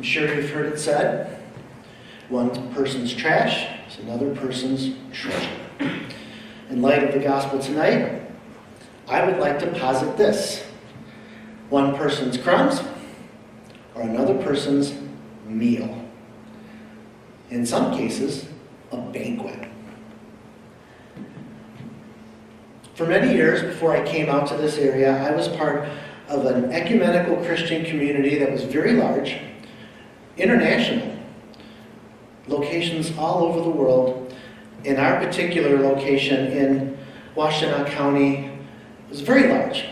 I'm sure you've heard it said, one person's trash is another person's treasure. In light of the gospel tonight, I would like to posit this. One person's crumbs or another person's meal. In some cases, a banquet. For many years before I came out to this area, I was part of an ecumenical Christian community that was very large, international, locations all over the world. In our particular location in Washtenaw County, it was very large.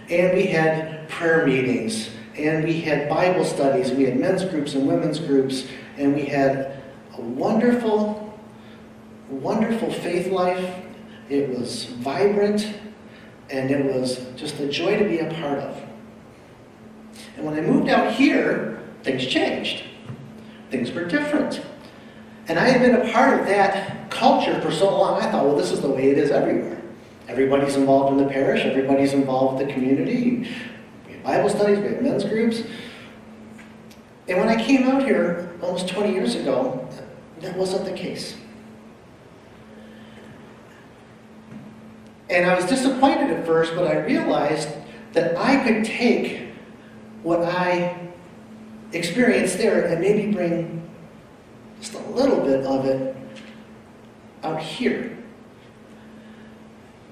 And we had prayer meetings, and we had Bible studies, we had men's groups and women's groups, and we had a wonderful, wonderful faith life. It was vibrant, and it was just a joy to be a part of. And when I moved out here, things changed. Things were different. And I had been a part of that culture for so long, I thought, well, this is the way it is everywhere. Everybody's involved in the parish, everybody's involved in the community. We have Bible studies, we have men's groups. And when I came out here almost 20 years ago, that wasn't the case. And I was disappointed at first, but I realized that I could take what I experienced there and maybe bring just a little bit of it out here.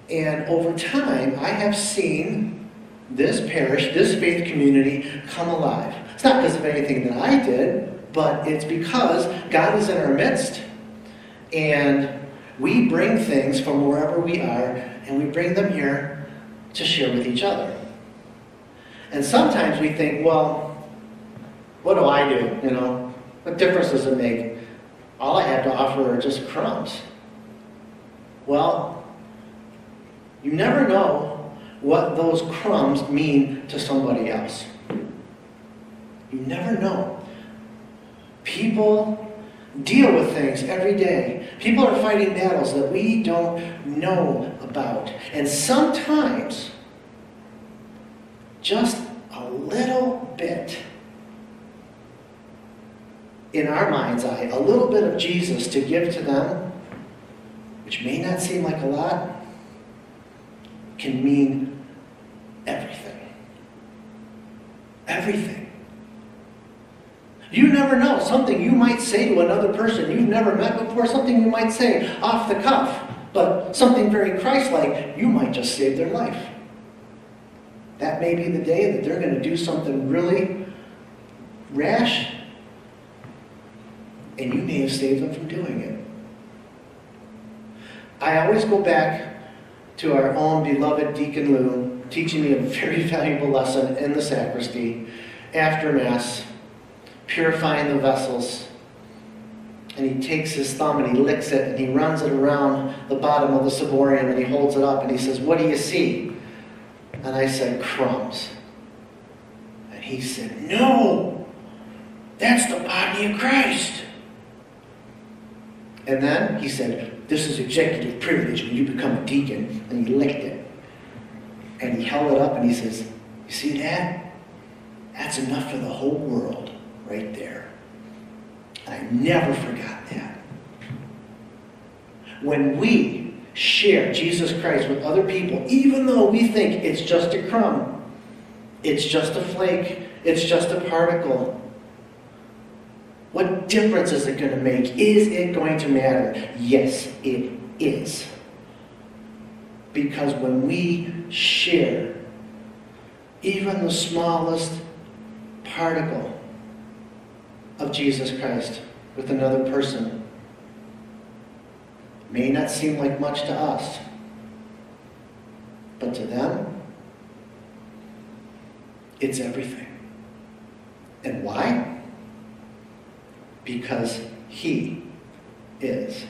And over time, I have seen this parish, this faith community come alive. It's not because of anything that I did, but it's because God is in our midst, and we bring things from wherever we are, and we bring them here to share with each other. And sometimes we think, well, what do I do? You know, what difference does it make? All I have to offer are just crumbs. Well, you never know what those crumbs mean to somebody else. You never know. People deal with things every day. People are fighting battles that we don't know about. And sometimes, just a little bit, in our mind's eye, a little bit of Jesus to give to them, which may not seem like a lot, can mean everything. Everything. You never know. Something you might say to another person you've never met before, something you might say off the cuff, but something very Christ-like, you might just save their life. That may be the day that they're going to do something really rash, and you may have saved them from doing it. I always go back to our own beloved Deacon Lou teaching me a very valuable lesson in the sacristy after Mass, purifying the vessels. And he takes his thumb and he licks it and he runs it around the bottom of the ciborium and he holds it up and he says, "What do you see?" And I said, "Crumbs." And he said, "No, that's the body of Christ." And then he said, "This is executive privilege when you become a deacon." And he licked it. And he held it up and he says, "You see that? That's enough for the whole world right there." And I never forgot that. When we share Jesus Christ with other people, even though we think it's just a crumb, it's just a flake, it's just a particle, what difference is it going to make? Is it going to matter? Yes, it is. Because when we share even the smallest particle of Jesus Christ with another person, may not seem like much to us, but to them, it's everything. And why? Because He is